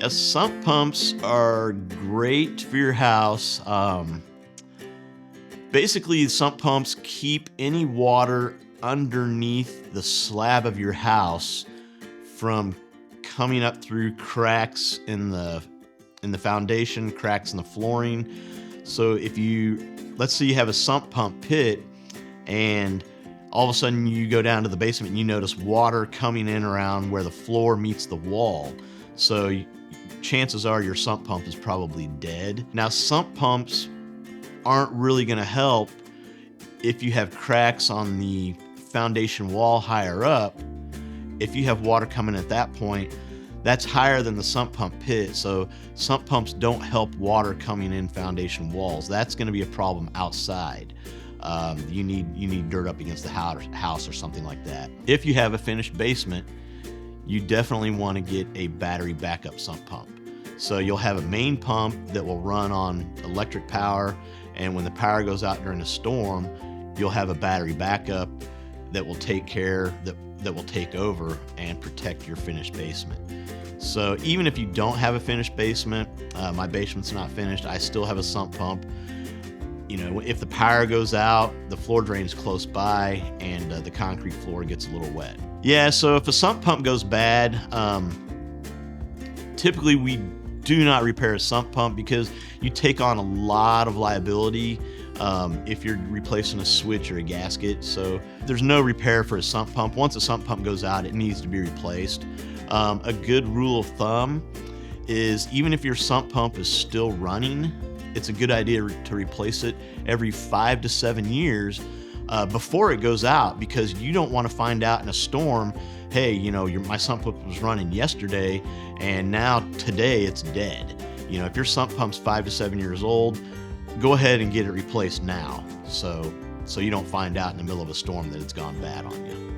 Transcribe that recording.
Yeah, sump pumps are great for your house. Basically, sump pumps keep any water underneath the slab of your house from coming up through cracks in the foundation, cracks in the flooring. So let's say you have a sump pump pit and all of a sudden you go down to the basement and you notice water coming in around where the floor meets the wall. So chances are your sump pump is probably dead. Now, sump pumps aren't really going to help if you have cracks on the foundation wall higher up. If you have water coming at that point, that's higher than the sump pump pit. So sump pumps don't help water coming in foundation walls. That's going to be a problem outside. You need dirt up against the house or something like that. If you have a finished basement, you definitely want to get a battery backup sump pump. So you'll have a main pump that will run on electric power, and when the power goes out during a storm, you'll have a battery backup that will take over and protect your finished basement. So even if you don't have a finished basement, my basement's not finished, I still have a sump pump. If the power goes out, the floor drains close by, and the concrete floor gets a little wet. Yeah, so if a sump pump goes bad, typically we do not repair a sump pump because you take on a lot of liability if you're replacing a switch or a gasket. So there's no repair for a sump pump. Once a sump pump goes out, it needs to be replaced. A good rule of thumb is even if your sump pump is still running, it's a good idea to replace it every 5 to 7 years before it goes out, because you don't want to find out in a storm, hey, my sump pump was running yesterday and now today it's dead. If your sump pump's 5 to 7 years old, go ahead and get it replaced now, so you don't find out in the middle of a storm that it's gone bad on you.